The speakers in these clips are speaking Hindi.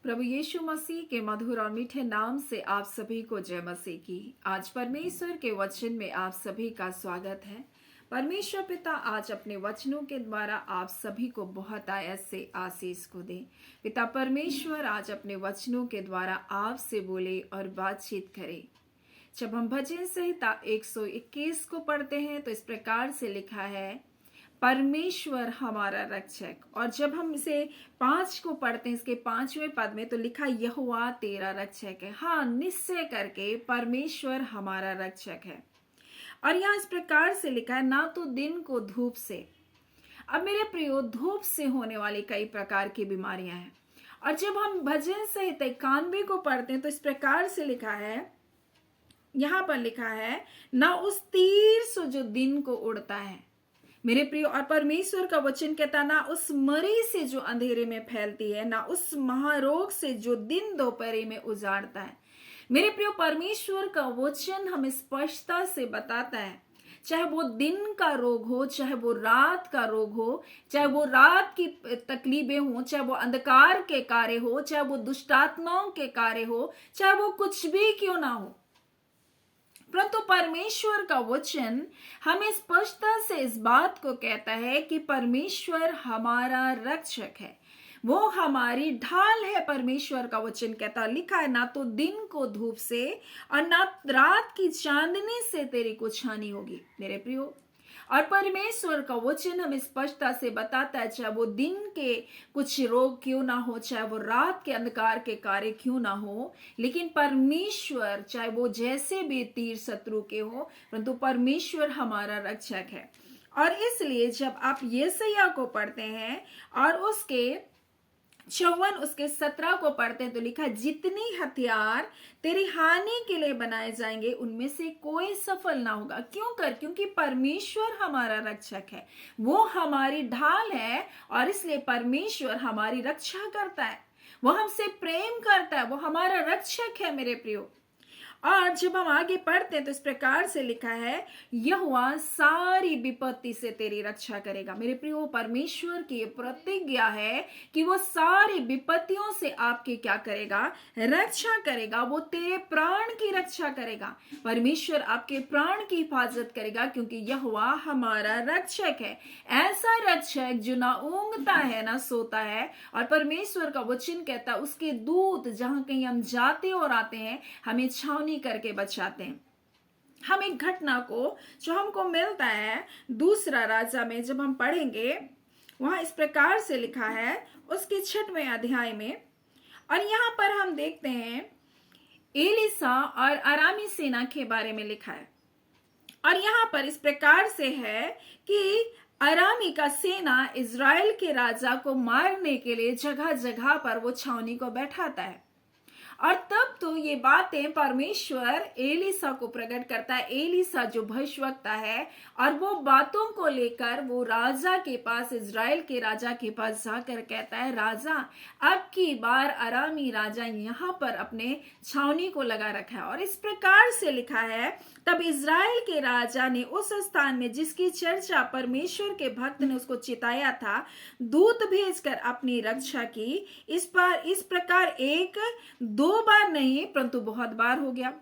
प्रभु यीशु मसीह के मधुर और मीठे नाम से आप सभी को जय मसीह की। आज परमेश्वर के वचन में आप सभी का स्वागत है। परमेश्वर पिता आज अपने वचनों के द्वारा आप सभी को बहुत आयत से आशीष को दे। पिता परमेश्वर आज अपने वचनों के द्वारा आपसे बोले और बातचीत करे। जब हम भजन संहिता 121 को पढ़ते हैं तो इस प्रकार से लिखा है, परमेश्वर हमारा रक्षक। और जब हम इसे 5 को पढ़ते हैं, इसके 5वें पद में तो लिखा, यहोवा तेरा रक्षक है। हाँ, निश्चय करके परमेश्वर हमारा रक्षक है। और यहाँ इस प्रकार से लिखा है, ना तो दिन को धूप से। अब मेरे प्रियो, धूप से होने वाली कई प्रकार की बीमारियां हैं। और जब हम भजन संहिता 91 को पढ़ते हैं तो इस प्रकार से लिखा है, यहाँ पर लिखा है, ना उस तीर से जो दिन को उड़ता है मेरे प्रियो। और परमेश्वर का वचन कहता, ना उस मरी से जो अंधेरे में फैलती है, ना उस महारोग से जो दिन दोपहरी में उजाड़ता है। मेरे प्रियो, परमेश्वर का वचन हमें स्पष्टता से बताता है, चाहे वो दिन का रोग हो, चाहे वो रात का रोग हो, चाहे वो रात की तकलीफें हो, चाहे वो अंधकार के कार्य हो, चाहे वो दुष्टात्माओं के कार्य हो, चाहे वो कुछ भी क्यों ना हो, परंतु परमेश्वर का वचन हमें स्पष्टता से इस बात को कहता है कि परमेश्वर हमारा रक्षक है, वो हमारी ढाल है। परमेश्वर का वचन कहता, लिखा है, ना तो दिन को धूप से और ना रात की चांदनी से तेरी कुछ हानि होगी। मेरे प्रियो, और परमेश्वर का वचन हमें स्पष्टता से बताता है, चाहे वो दिन के कुछ रोग क्यों ना हो, चाहे वो रात के अंधकार के कार्य क्यों ना हो, लेकिन परमेश्वर, चाहे वो जैसे भी तीर शत्रु के हो, परंतु परमेश्वर हमारा रक्षक है। और इसलिए जब आप यशायाह को पढ़ते हैं और उसके 54 उसके 17 को पढ़ते हैं तो लिखा, जितनी हथियार तेरी हानि के लिए बनाए जाएंगे उनमें से कोई सफल ना होगा। क्योंकि परमेश्वर हमारा रक्षक है, वो हमारी ढाल है। और इसलिए परमेश्वर हमारी रक्षा करता है, वो हमसे प्रेम करता है, वो हमारा रक्षक है मेरे प्रियो। और जब हम आगे पढ़ते हैं तो इस प्रकार से लिखा है, यहोवा सारी विपत्ति से तेरी रक्षा करेगा। मेरे प्रियो, परमेश्वर की प्रतिज्ञा है कि वो सारी विपत्तियों से आपके क्या करेगा, रक्षा करेगा। वो तेरे प्राण की रक्षा करेगा। परमेश्वर आपके प्राण की हिफाजत करेगा, क्योंकि यहोवा हमारा रक्षक है। ऐसा रक्षक जो ना ऊँघता है ना सोता है। और परमेश्वर का वचन कहता है, उसके दूत जहां कहीं हम जाते और आते हैं हमें छावनी करके बचाते हैं। हम एक घटना को जो हमको मिलता है दूसरा राजा में जब हम पढ़ेंगे, वहां इस प्रकार से लिखा है उसके 6वें अध्याय में। और यहां पर हम देखते हैं एलिसा और अरामी सेना के बारे में लिखा है। और यहां पर इस प्रकार से है कि अरामी का सेना इज़राइल के राजा को मारने के लिए जगह जगह पर वो छावनी को बैठाता है। और तब तो ये बातें परमेश्वर एलिसा को प्रकट करता है। एलिसा जो भविष्यवक्ता है, और वो बातों को लेकर वो राजा के पास, इज़राइल के राजा के पास जाकर कहता है, राजा, अब की बार अरामी राजा यहाँ पर अपने छावनी को लगा रखा है। और इस प्रकार से लिखा है, तब इज़राइल के राजा ने उस स्थान में जिसकी चर्चा परमेश्वर के भक्त ने उसको चिताया था, दूत भेजकर अपनी रक्षा की। इस प्रकार एक दो बार नहीं परंतु बहुत बार हो गया।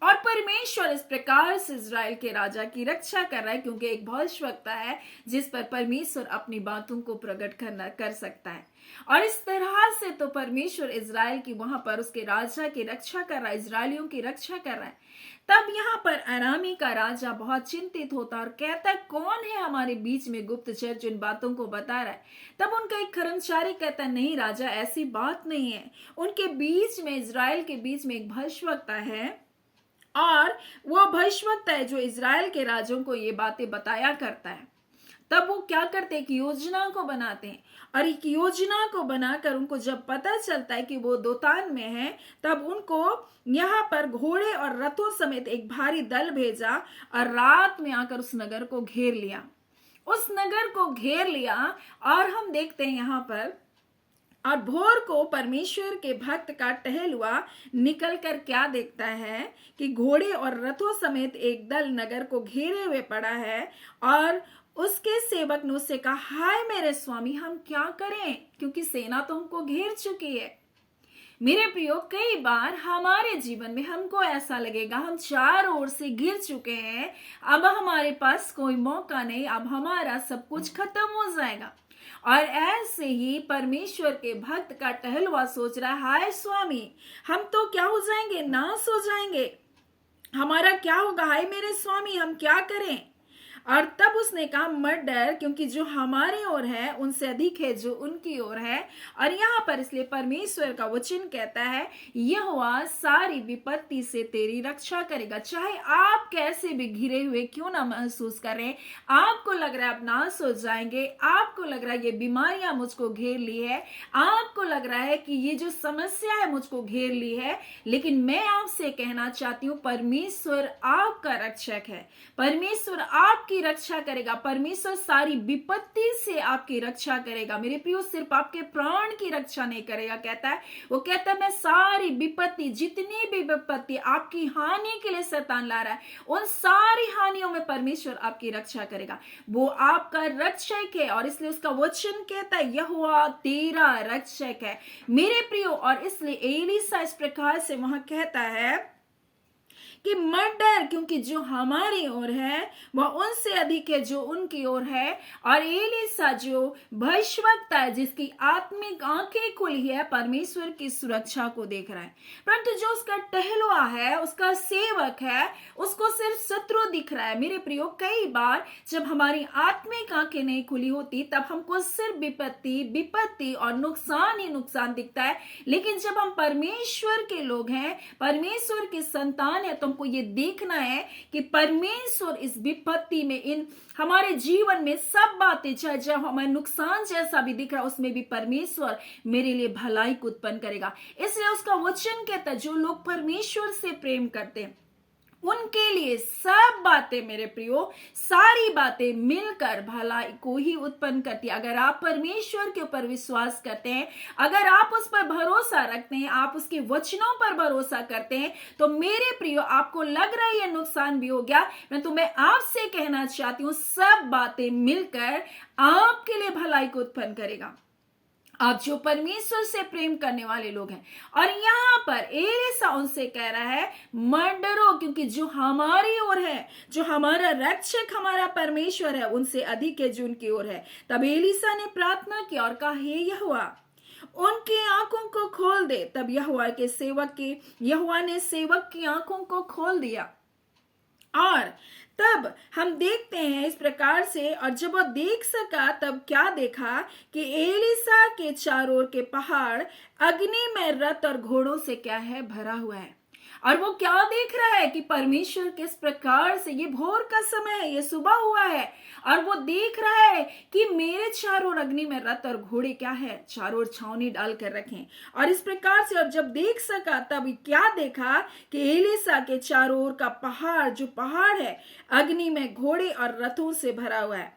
और परमेश्वर इस प्रकार से इज़राइल के राजा की रक्षा कर रहा है, क्योंकि एक भविष्यवक्ता है जिस पर परमेश्वर अपनी बातों को प्रकट कर सकता है। और इस तरह से तो परमेश्वर इज़राइल की वहां पर उसके राजा की रक्षा कर रहा है, इज़राइलियों की रक्षा कर रहा है। तब यहाँ पर अरामी का राजा बहुत चिंतित होता और कहता है, कौन है हमारे बीच में गुप्तचर जो इन बातों को बता रहा है। तब उनका एक कर्मचारी कहता है, नहीं राजा, ऐसी बात नहीं है। उनके बीच में, इज़राइल के बीच में एक भविष्यवक्ता है, और वो भविष्यवक्ता है जो इज़राइल के राजों को ये बातें बताया करता है। तब वो क्या करते हैं, एक योजना को बनाते हैं। और एक योजना को बनाकर उनको जब पता चलता है कि वो दोतान में है, तब उनको यहाँ पर घोड़े और रथों समेत एक भारी दल भेजा और रात में आकर उस नगर को घेर लिया। उस नगर को घेर लिया। और हम देखते हैं यहाँ पर, और भोर को परमेश्वर के भक्त का टहलुआ निकल कर क्या देखता है कि घोड़े और रथों समेत एक दल नगर को घेरे हुए पड़ा है। और उसके सेवक ने उससे कहा, हाय मेरे स्वामी, हम क्या करें, क्योंकि सेना तो हमको घेर चुकी है। मेरे प्रियो, कई बार हमारे जीवन में हमको ऐसा लगेगा हम चारों ओर से गिर चुके हैं, अब हमारे पास कोई मौका नहीं, अब हमारा सब कुछ खत्म हो जाएगा। और ऐसे ही परमेश्वर के भक्त का टहलुआ सोच रहा है, हाय स्वामी, हम तो क्या हो जाएंगे, नाश हो जाएंगे, हमारा क्या होगा, हाय मेरे स्वामी, हम क्या करें। और तब उसने कहा, मत डर, क्योंकि जो हमारे ओर है उनसे अधिक है जो उनकी ओर है। और यहाँ पर इसलिए परमेश्वर का वचन कहता है, यहोवा सारी विपत्ति से तेरी रक्षा करेगा। चाहे आप कैसे भी घिरे हुए क्यों ना महसूस करें, आपको लग रहा है आप नाश हो जाएंगे, आपको लग रहा है ये बीमारियां मुझको घेर ली है, आपको लग रहा है कि ये जो समस्या है मुझको घेर ली है, लेकिन मैं आपसे कहना चाहती हूँ, परमेश्वर आपका रक्षक है, परमेश्वर आपकी रक्षा करेगा, परमेश्वर सारी विपत्ति से आपकी रक्षा करेगा। मेरे प्रियो, सिर्फ आपके प्राण की रक्षा नहीं करेगा, कहता है, वो कहता है मैं सारी विपत्ति, जितनी भी विपत्ति आपकी हानि के लिए शैतान ला रहा है, उन सारी हानियों में परमेश्वर आपकी रक्षा करेगा। वो आपका रक्षक है और इसलिए उसका वचन कहता है, यहोवा तेरा रक्षक है। मेरे प्रियो, और इसलिए एलीशा इस प्रकार से वहां कहता है कि मत डर, क्योंकि जो हमारी ओर है वह उनसे अधिक है जो उनकी ओर है। और एलीशा जो भविष्यवक्ता है, जिसकी आत्मिक आंखें खुली है, परमेश्वर की सुरक्षा को देख रहा है, परंतु जो उसका टहलुआ है, उसका सेवक है, उसको सिर्फ शत्रु दिख रहा है। मेरे प्रियो, कई बार जब हमारी आत्मिक आंखें नहीं खुली होती तब हमको सिर्फ विपत्ति और नुकसान ही नुकसान दिखता है, लेकिन जब हम परमेश्वर के लोग हैं, परमेश्वर के संतान है, तो हमको ये देखना है कि परमेश्वर इस विपत्ति में, इन हमारे जीवन में सब बातें, चाहे जब हमें नुकसान जैसा भी दिख रहा है, उसमें भी परमेश्वर मेरे लिए भलाई को उत्पन्न करेगा। इसलिए उसका वचन कहता है, जो लोग परमेश्वर से प्रेम करते हैं उनके लिए सब बातें, मेरे प्रियो, सारी बातें मिलकर भलाई को ही उत्पन्न करती है। अगर आप परमेश्वर के ऊपर विश्वास करते हैं, अगर आप उस पर भरोसा रखते हैं, आप उसके वचनों पर भरोसा करते हैं, तो मेरे प्रियो, आपको लग रहा है ये नुकसान भी हो गया, तो मैं आपसे कहना चाहती हूँ, सब बातें मिलकर आपके लिए भलाई को उत्पन्न करेगा। आप जो परमेश्वर से प्रेम करने वाले लोग हैं, और यहां पर एलीशा उनसे कह रहा है, मत डरो, क्योंकि जो हमारी ओर है, जो हमारा रक्षक, हमारा परमेश्वर है, उनसे अधिक है जो उनकी ओर है। तब एलीशा ने प्रार्थना की और कहा, हे यहोवा, उनकी आंखों को खोल दे। तब यहोवा ने सेवक की आंखों को खोल दिया, और तब हम देखते हैं इस प्रकार से, और जब वह देख सका तब क्या देखा कि एलीशा के चारों ओर के पहाड़ अग्नि में रथ और घोड़ों से क्या है, भरा हुआ है। और वो क्या देख रहा है कि परमेश्वर किस प्रकार से, ये भोर का समय है, ये सुबह हुआ है, और वो देख रहा है कि मेरे चारों ओर अग्नि में रथ और घोड़े क्या है, चारों ओर छावनी डाल कर रखें। और इस प्रकार से, और जब देख सका तब क्या देखा कि एलीशा के चारों ओर का पहाड़, जो पहाड़ है, अग्नि में घोड़े और रथों से भरा हुआ है।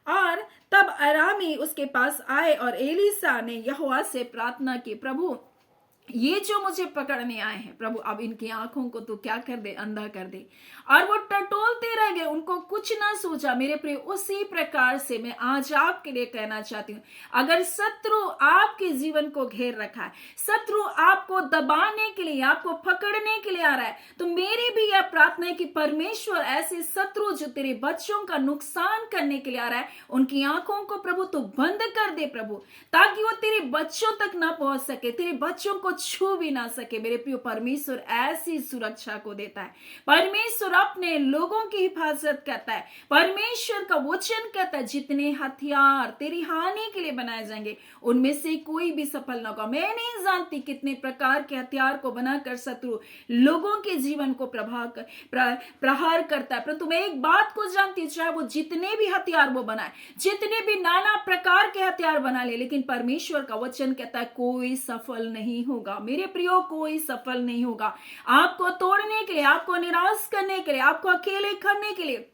और तब अरामी उसके पास आए और एलीशा ने यहोवा से प्रार्थना की, प्रभु, ये जो मुझे पकड़ने आए हैं, प्रभु अब इनकी आंखों को तो क्या कर दे, अंधा कर दे। और वो टटोलते रह गए, उनको कुछ ना सोचा। मेरे प्रिय, उसी प्रकार से मैं आज आपके लिए कहना चाहती हूँ, अगर शत्रु आपके जीवन को घेर रखा है, शत्रु आपको दबाने के लिए, आपको पकड़ने के लिए आ रहा है, तो मेरी भी यह प्रार्थना है कि परमेश्वर ऐसे शत्रु जो तेरे बच्चों का नुकसान करने के लिए आ रहा है, उनकी आंखों को प्रभु तो बंद कर दे प्रभु, ताकि वो तेरे बच्चों तक ना पहुंच सके, तेरे बच्चों को छू भी ना सके। मेरे प्रिय, परमेश्वर ऐसी सुरक्षा को देता है, परमेश्वर अपने लोगों की हिफाजत करता है। परमेश्वर का वचन कहता है, जितने हथियार तेरी हानि के लिए बनाए जाएंगे उनमें से कोई भी सफल ना होगा। मैं नहीं जानती कितने प्रकार के हथियार को बनाकर शत्रु लोगों के जीवन को प्रहार करता है, परंतु मैं एक बात को जानती हूँ, चाहे वो जितने भी हथियार वो बनाए, जितने भी नाना प्रकार के हथियार बना ले, लेकिन परमेश्वर का वचन कहता है कोई सफल नहीं होगा। मेरे प्रियो, कोई सफल नहीं होगा। आपको तोड़ने के लिए, आपको निराश करने के लिए, आपको अकेले करने के लिए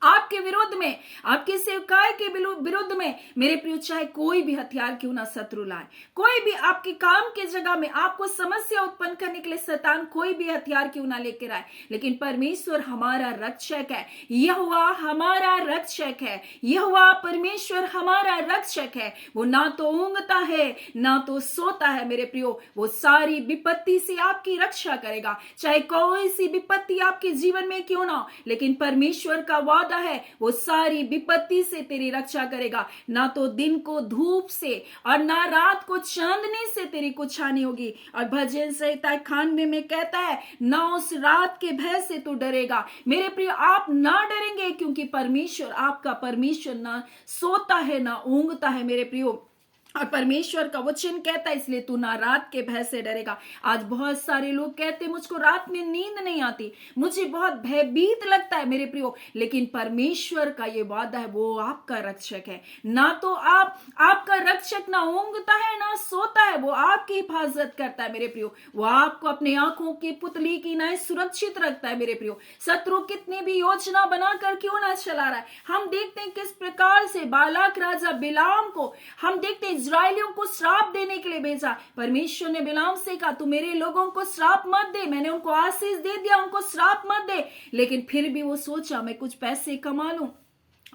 आपके विरुद्ध में, आपके सेवकाई के विरुद्ध में मेरे प्रियो, चाहे कोई भी हथियार क्यों ना शत्रु लाए, कोई भी आपके काम के जगह में आपको समस्या उत्पन्न करने के लिए शैतान कोई भी हथियार क्यों ना लेकर आए, लेकिन परमेश्वर हमारा रक्षक है, यहोवा हमारा रक्षक है, यहोवा परमेश्वर हमारा रक्षक है। वो ना तो ऊँघता है ना तो सोता है मेरे प्रियो, वो सारी विपत्ति से आपकी रक्षा करेगा, चाहे कोई सी विपत्ति आपके जीवन में क्यों ना हो, लेकिन परमेश्वर का वादा है वो सारी विपत्ति से तेरी रक्षा करेगा। ना तो दिन को धूप से और ना रात को चांदनी से तेरी कुछ हानि होगी। और भजन संहिता 91 में कहता है, ना उस रात के भय से तू डरेगा। मेरे प्रिय, आप ना डरेंगे क्योंकि परमेश्वर, आपका परमेश्वर ना सोता है ना ऊँघता है मेरे प्रियो। और परमेश्वर का वचन कहता है, इसलिए तू ना रात के भय से डरेगा। आज बहुत सारे लोग कहते हैं मुझको रात में नींद नहीं आती, मुझे बहुत भयभीत लगता है मेरे प्रियो, लेकिन परमेश्वर का ये वादा है वो आपका रक्षक है। ना तो आपका रक्षक ना ऊँघता है ना सोता है, वो आपकी हिफाजत करता है मेरे प्रियो, वो आपको अपने आंखों की पुतली की नाई सुरक्षित रखता है मेरे प्रियो। शत्रु कितनी भी योजना बनाकर क्यों ना चला रहा है, हम देखते हैं किस प्रकार से बालाक राजा बिलाम को हम देखते हैं इजरायलियों को श्राप देने के लिए भेजा। परमेश्वर ने बिलाम से कहा, तू मेरे लोगों को श्राप मत दे, मैंने उनको आशीष दे दिया, उनको श्राप मत दे। लेकिन फिर भी वो सोचा मैं कुछ पैसे कमा लूं,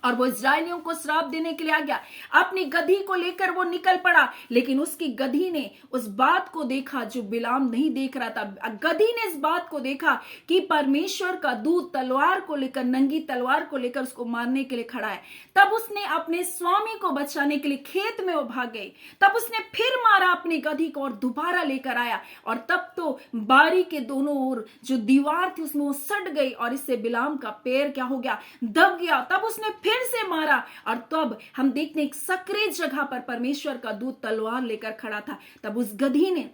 और वो इजरायलियों को श्राप देने के लिए आ गया। अपनी गधी को लेकर वो निकल पड़ा, लेकिन उसकी गधी ने उस बात को देखा जो बिलाम नहीं देख रहा था। गधी ने इस बात को देखा कि परमेश्वर का दूत तलवार को लेकर, नंगी तलवार को लेकर उसको मारने के लिए खड़ा है। तब उसने अपने स्वामी को बचाने के लिए खेत में वो भाग गई। तब उसने फिर मारा अपनी गधी को और दोबारा लेकर आया, और तब तो बारी के दोनों ओर जो दीवार थी उसमें वो सट गई, और इससे बिलाम का पैर क्या हो गया, दब गया। तब उसने फिर से मारा, और तब हम देखते हैं एक सक्रिय जगह पर परमेश्वर का दूत तलवार लेकर खड़ा था। तब उस गधी ने,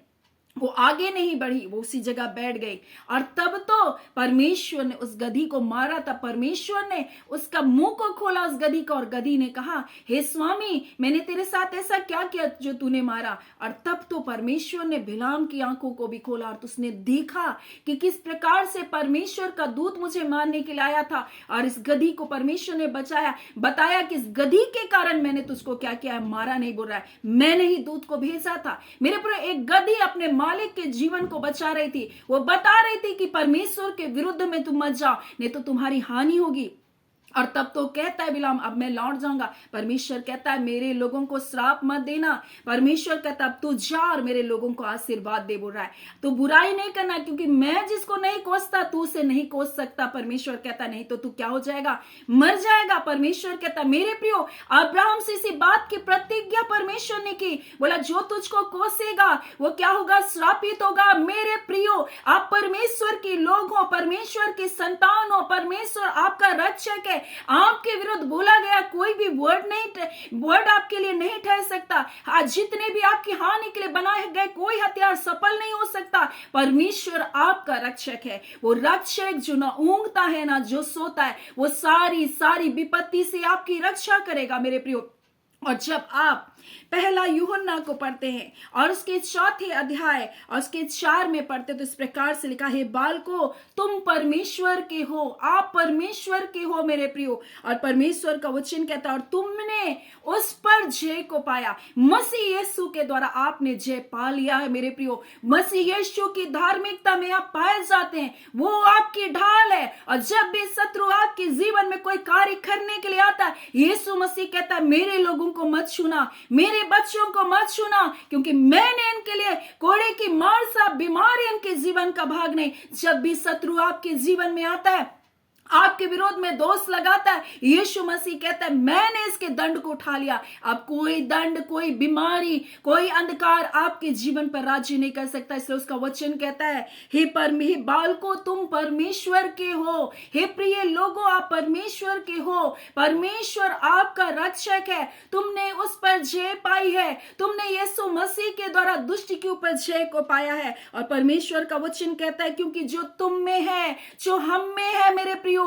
वो आगे नहीं बढ़ी, वो उसी जगह बैठ गई, और तब तो परमेश्वर ने उस गधी को मारा। तब परमेश्वर ने उसका मुंह को खोला उस गधी का, और गधी ने कहा, हे स्वामी, मैंने तेरे साथ ऐसा क्या किया जो तूने मारा। और तब तो परमेश्वर ने बिलाम की आंखों को भी खोला, और उसने देखा कि किस प्रकार से परमेश्वर का दूत मुझे मारने के लिए आया था, और इस गधी को परमेश्वर ने बताया कि इस गधी के कारण मैंने तुझको क्या किया है, मारा नहीं बोल रहा है, मैंने ही दूत को भेजा था। मेरे पूरे एक गधी अपने मालिक के जीवन को बचा रही थी, वो बता रही थी कि परमेश्वर के विरुद्ध में तुम मत जाओ, नहीं तो तुम्हारी हानि होगी। और तब तो कहता है बिलाम, अब मैं लौट जाऊंगा। परमेश्वर कहता है, मेरे लोगों को श्राप मत देना। परमेश्वर कहता है, अब तू जा और मेरे लोगों को आशीर्वाद दे बोल रहा है। तो बुराई नहीं करना, क्योंकि मैं जिसको नहीं कोसता तू उसे नहीं कोस सकता। परमेश्वर कहता नहीं तो तू क्या हो जाएगा, मर जाएगा। परमेश्वर कहता, मेरे प्रियो, अब्राहम से इसी बात की प्रतिज्ञा परमेश्वर ने की, बोला जो तुझको कोसेगा वो क्या होगा, श्रापित होगा। मेरे प्रियो, आप परमेश्वर के लोग हो, परमेश्वर के संतान हो, परमेश्वर आपका रक्षक है। आपके विरुद्ध बोला गया कोई भी वर्ड आपके लिए नहीं ठहर सकता। आज जितने भी आपकी हानि के लिए बनाए गए कोई हथियार सफल नहीं हो सकता। परमेश्वर आपका रक्षक है, वो रक्षक जो ना ऊँघता है ना जो सोता है, वो सारी विपत्ति से आपकी रक्षा करेगा मेरे प्रियो। और जब आप पहला यूहन्ना को पढ़ते हैं और उसके 4 अध्याय और उसके 4 में पढ़ते तो इस प्रकार से लिखा है, बालको तुम परमेश्वर के हो, आप परमेश्वर के हो मेरे प्रियो। और परमेश्वर का वचन कहता है, और तुमने उस पर जय को पाया। मसीह यीशु के द्वारा आपने जय पा लिया है मेरे प्रियो। मसीह यीशु की धार्मिकता में आप पाए जाते हैं, वो आपकी ढाल है। और जब भी शत्रु आपके जीवन में कोई कार्य करने के लिए आता है, यीशु मसीह कहता है, मेरे लोगों को मत छूना, मेरे बच्चों को मत छूना, क्योंकि मैंने इनके लिए कोड़े की मार सा बीमारी इनके जीवन का भाग नहीं। जब भी शत्रु आपके जीवन में आता है, आपके विरोध में दोष लगाता है, यीशु मसीह कहता है, मैंने इसके दंड को उठा लिया। अब कोई दंड, कोई बीमारी, कोई अंधकार आपके जीवन पर राज्य नहीं कर सकता। इसलिए उसका वचन कहता है, हे बालको तुम परमेश्वर के हो, हे प्रिय लोगों आप परमेश्वर के हो। परमेश्वर आपका रक्षक है, तुमने उस पर जय पाई है, तुमने यीशु मसीह के द्वारा दुष्ट के ऊपर जय को पाया है। और परमेश्वर का वचन कहता है, क्योंकि जो तुम में है, जो हम में है मेरे प्रियो,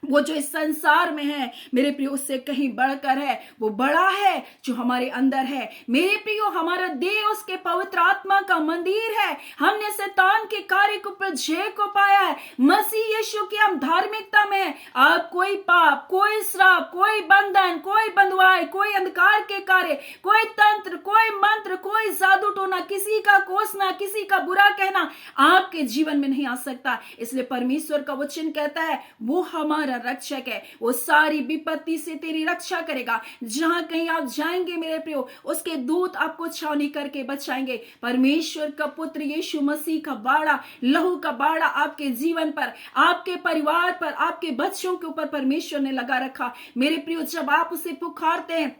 वो जो इस संसार में है मेरे प्रियो उससे कहीं बढ़कर है, वो बड़ा है जो हमारे अंदर है। मेरे प्रियो हमारा देह उसके पवित्र आत्मा का मंदिर है। हमने शैतान के कार्य के ऊपर जय को पाया है। मसीह यीशु की हम धार्मिकता में है। अब कोई पाप, कोई श्राप, कोई बंधन, कोई बंधुआई, कोई अंधकार के कार्य, कोई तंत्र, कोई मंत्र, कोई जादू टोना, किसी का कोसना, किसी का बुरा कहना आपके जीवन में नहीं आ सकता। इसलिए परमेश्वर का वचन कहता है वो हमारा रक्षक है, वो सारी विपत्ति से तेरी रक्षा करेगा। जहां कहीं आप जाएंगे मेरे प्रियो, उसके दूत आपको छावनी करके बचाएंगे। परमेश्वर का पुत्र यीशु मसीह का बाड़ा, लहू का बाड़ा आपके जीवन पर, आपके परिवार पर, आपके बच्चों के ऊपर परमेश्वर ने लगा रखा। मेरे प्रियो जब आप उसे पुकारते हैं,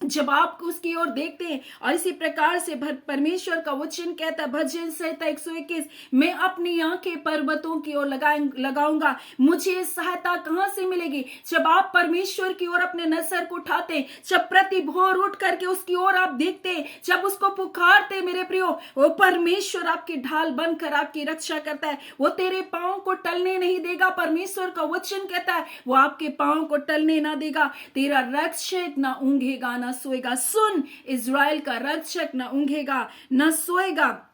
जब आप उसकी ओर देखते हैं, और इसी प्रकार से परमेश्वर का वचन कहता है भजन संहिता 121, मैं अपनी आंखें पर्वतों की ओर लगाऊंगा, मुझे सहायता कहां से मिलेगी। जब आप परमेश्वर की ओर अपने नजर को उठाते हैं, जब प्रति भोर उठ करके उसकी ओर आप देखते हैं, जब उसको पुकारते हैं मेरे प्रियो, वो परमेश्वर आपकी ढाल बनकर आपकी रक्षा करता है। वो तेरे पांव को टलने नहीं देगा। परमेश्वर का वचन कहता है वो आपके पांव को टलने ना देगा। तेरा रक्षक ना ऊंघेगा ना सोएगा। सुन, इज़राइल का रक्षक ना ऊंघेगा ना सोएगा,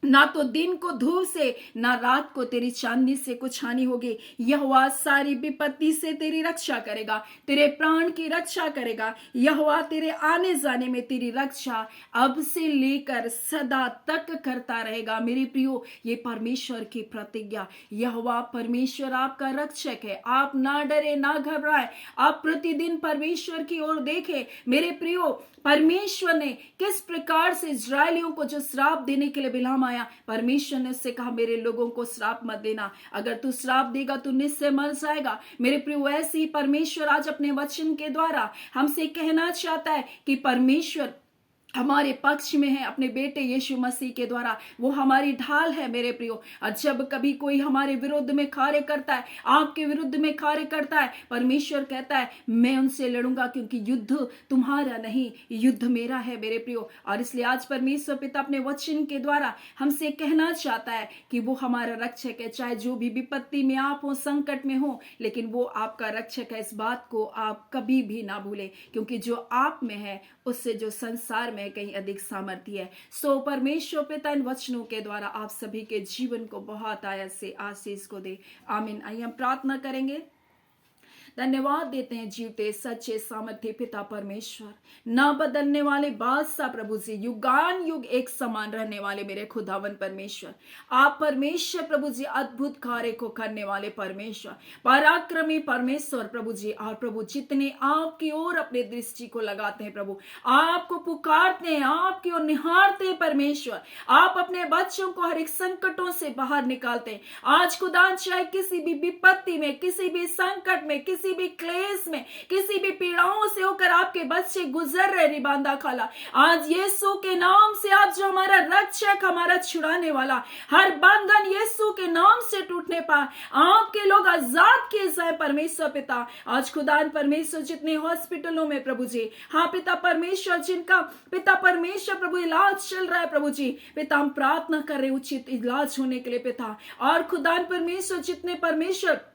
ना तो दिन को धूप से ना रात को तेरी चांदनी से कुछ हानि होगी। यहोवा सारी विपत्ति से तेरी रक्षा करेगा, तेरे प्राण की रक्षा करेगा। यहोवा तेरे आने जाने में तेरी रक्षा अब से लेकर सदा तक करता रहेगा। मेरे प्रियो ये परमेश्वर की प्रतिज्ञा। यहोवा परमेश्वर आपका रक्षक है। आप ना डरे ना घबराए, आप प्रतिदिन परमेश्वर की ओर देखें। मेरे प्रियो परमेश्वर ने किस प्रकार से इजरायलियों को जो श्राप देने के लिए बिलाम आया, परमेश्वर ने उससे कहा मेरे लोगों को श्राप मत देना, अगर तू श्राप देगा तो निश्चय मर जाएगा। मेरे प्रिय ऐसे ही परमेश्वर आज अपने वचन के द्वारा हमसे कहना चाहता है कि परमेश्वर हमारे पक्ष में है अपने बेटे यीशु मसीह के द्वारा। वो हमारी ढाल है मेरे प्रियो। और जब कभी कोई हमारे विरुद्ध में कार्य करता है, आपके विरुद्ध में कार्य करता है, परमेश्वर कहता है मैं उनसे लड़ूंगा, क्योंकि युद्ध तुम्हारा नहीं, युद्ध मेरा है मेरे प्रियो। और इसलिए आज परमेश्वर पिता अपने वचन के द्वारा हमसे कहना चाहता है कि वो हमारा रक्षक है। चाहे जो भी विपत्ति में आप हो, संकट में हो, लेकिन वो आपका रक्षक है। इस बात को आप कभी भी ना भूलें, क्योंकि जो आप में है उससे जो संसार में कहीं अधिक सामर्थ्य है। सो परमेश्वर पिता इन वचनों के द्वारा आप सभी के जीवन को बहुत आयत से आशीष को दे। आमीन। आइए हम प्रार्थना करेंगे। धन्यवाद देते हैं जीवते सच्चे सामर्थ्य पिता परमेश्वर, ना बदलने वाले बादशाह प्रभु जी, युगान युग एक समान रहने वाले मेरे खुदावन परमेश्वर। आप परमेश्वर प्रभु जी अद्भुत कार्य को करने वाले परमेश्वर, पराक्रमी परमेश्वर प्रभु जी। और प्रभु जितने आपकी ओर अपने दृष्टि को लगाते हैं प्रभु, आपको पुकारते हैं, आपकी ओर निहारते हैं परमेश्वर, आप अपने बच्चों को हर एक संकटों से बाहर निकालते हैं। आज खुदा चाहे किसी भी विपत्ति में, किसी भी संकट में, किसी भी क्लेश में, किसी भी पीड़ाओं से होकर आपके बच्चे गुजर रहे रिबांदा खाला, आज यीशु के नाम से आप जो हमारा रक्षक, हमारा छुड़ाने वाला, हर बंधन यीशु के नाम से टूटने पाए, आपके लोग आजाद किए जाए परमेश्वर पिता। आज खुदा परमेश्वर जितने हॉस्पिटलों में प्रभु जी, हाँ पिता परमेश्वर, जिनका पिता परमेश्वर प्रभु इलाज चल रहा है प्रभु जी, पिता हम प्रार्थना कर रहे उचित इलाज होने के लिए पिता। और खुदा परमेश्वर जितने परमेश्वर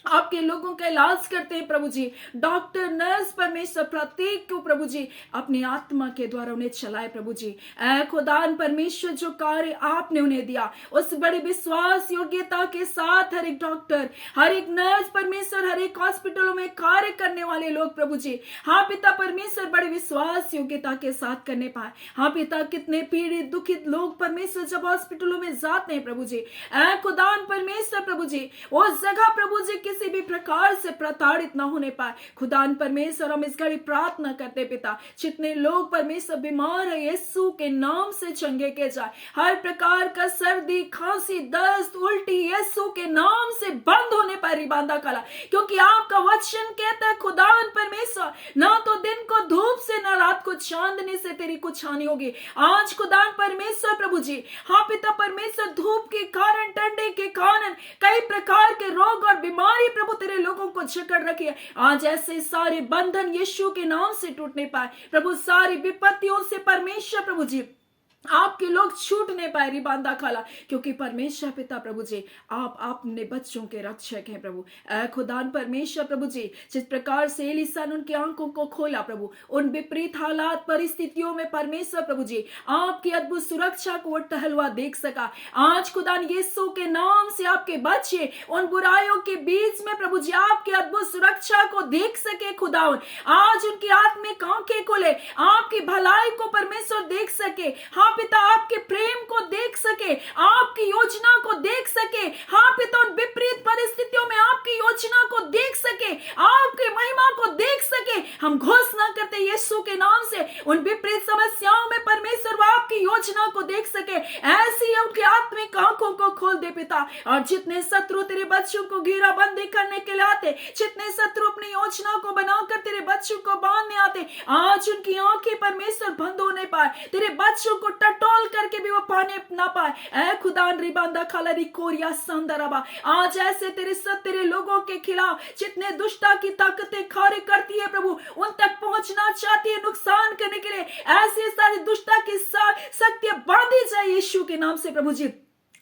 आपके लोगों का इलाज करते हैं प्रभु जी, डॉक्टर नर्स परमेश्वर प्रत्येक को प्रभु जी अपनी आत्मा के द्वारा उन्हें चलाए प्रभु जी। ऐ खुदान परमेश्वर जो कार्य आपने उन्हें दिया, उस बड़ी विश्वास योग्यता के साथ हर एक डॉक्टर, हर एक नर्स परमेश्वर, हर एक हॉस्पिटलों में कार्य करने वाले लोग प्रभु जी, हाँ पिता परमेश्वर बड़ी विश्वास योग्यता के साथ करने पाए। हाँ पिता कितने पीड़ित दुखित लोग परमेश्वर जब हॉस्पिटलों में जाते हैं प्रभु जी, ऐ खुदान परमेश्वर प्रभु जी उस जगह प्रभु जी किसी भी प्रकार से प्रताड़ित न होने पाए। खुदान परमेश्वर हम इस घड़ी प्रार्थना करते पिता, जितने लोग परमेश्वर बीमार है यीशु के नाम से चंगे के जाए, हर प्रकार का सर्दी खांसी दस्त उल्टी यीशु के नाम से बंद होने पर रिबांदा कला, क्योंकि आपका वचन कहता है खुदान परमेश्वर ना तो दिन को धूप से ना रात को चांदनी से तेरी कुछ हानि होगी। आज खुदान परमेश्वर प्रभु जी, हाँ पिता परमेश्वर धूप के कारण, ठंडे के कारण कई प्रकार के रोग और बीमारी प्रभु तेरे लोगों को जकड़ रखी है, आज ऐसे सारे बंधन यीशु के नाम से टूटने पाए प्रभु, सारी विपत्तियों से परमेश्वर प्रभु जी आपके लोग छूट नहीं पाए रिबांदा खाला, क्योंकि परमेश्वर पिता प्रभु जी आप अपने बच्चों के रक्षक हैं प्रभु। ऐ खुदान परमेश्वर प्रभु जी, जिस प्रकार से एलिसा ने उनकी आंखों को खोला प्रभु, उन विपरीत हालात परिस्थितियों में परमेश्वर प्रभु जी आपकी अद्भुत सुरक्षा को वो टहलुआ देख सका। आज खुदान यीशु के नाम से आपके बच्चे उन बुराइयों के बीच में प्रभु जी आपकी अद्भुत सुरक्षा को देख सके खुदावन। आज उनकी आत्मिक आंखें खोले, आपकी भलाई को परमेश्वर देख सके। हाँ पिता, आपके प्रेम को देख सके, आपकी योजना को देख सके। हाँ पिता, उन विपरीत परिस्थितियों में आपकी योजना को देख सके, आपकी महिमा को देख सके। हम घोषणा करते यीशु के नाम से उन विपरीत समस्याओं में परमेश्वर वो आपकी योजना को देख सके। ऐसी उनकी आत्मिक आंखों को खोल दे पिता। और जितने शत्रु तेरे बच्चों को घेराबंदी करने के लिए आते, जितने शत्रु अपनी योजना को बनाकर तेरे बच्चों को बांधने आते, आज उनकी आंखें परमेश्वर बंद होने पाए, तेरे बच्चों को टटोल करके भी वो पाने ना पाए। ऐ खुदान रिबांदा खाला रिकोरिया संदरबा, आज ऐसे तेरे लोगों के खिलाफ जितने दुष्टा की ताकतें कार्य करती है प्रभु, उन तक पहुंचना चाहती है नुकसान करने के लिए, ऐसी सारी दुष्टा की शक्तियां बांधी जाए यीशु के नाम से प्रभु जी,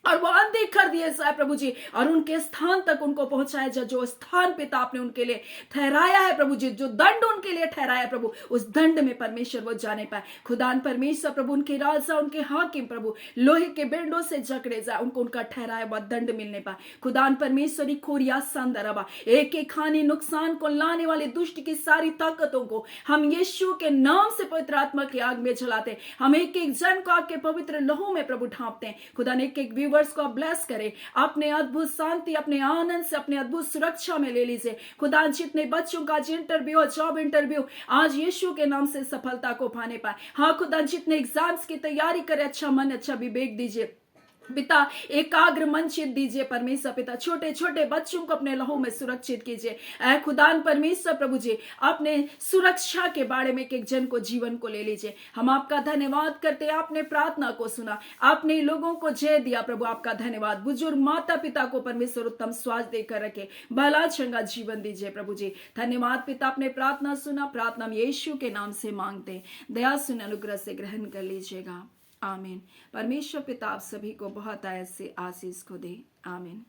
और वो अंधे कर दिए जाए प्रभु जी, और उनके स्थान तक उनको पहुंचाया जाए जो स्थान पिता आपने उनके लिए ठहराया है प्रभु जी, जो दंड उनके लिए ठहराया है प्रभु, उस दंड में परमेश्वर वो जाने पाए। खुदान परमेश्वर प्रभु उनके राजा, उनके हाकिम प्रभु लोहे के बेंडों से जकड़े जाए, उनको उनका ठहराया हुआ दंड मिलने पाए। खुदान परमेश्वरी खोरिया संदरबा, एक एक हानि नुकसान को लाने वाले दुष्ट की सारी ताकतों को हम यीशु के नाम से पवित्र आत्मा की आग में जलाते, हम एक एक जन को आपके पवित्र लहू में प्रभु ढांपते हैं। खुदा ने एक एक व्यूअर्स को ब्लेस करे, अपने अद्भुत शांति, अपने आनंद से, अपने अद्भुत सुरक्षा में ले लीजिए। खुदा जितने बच्चों का आज इंटरव्यू और जॉब इंटरव्यू आज यीशु के नाम से सफलता को पाने पाए। हाँ खुदा, जितने एग्जाम्स की तैयारी करे, अच्छा मन अच्छा विवेक दीजिए पिता, एकाग्र मन चित दीजिए परमेश्वर पिता। छोटे छोटे बच्चों को अपने लहू में सुरक्षित कीजिए। ऐ खुदान परमेश्वर प्रभु जी, अपने सुरक्षा के बारे में एक एक जन को जीवन को ले लीजिए। हम आपका धन्यवाद करते हैं, आपने प्रार्थना को सुना, आपने लोगों को जय दिया प्रभु, आपका धन्यवाद। बुजुर्ग माता पिता को परमेश्वर उत्तम स्वास्थ्य देकर रखे, भला चंगा जीवन दीजिए प्रभु जी। धन्यवाद पिता, आपने प्रार्थना सुना, प्रार्थना हम यीशु के नाम से मांगते, दया सुन अनुग्रह से ग्रहण कर लीजिएगा। आमीन। परमेश्वर पिता आप सभी को बहुत ऐसे आशीष को दे। आमीन।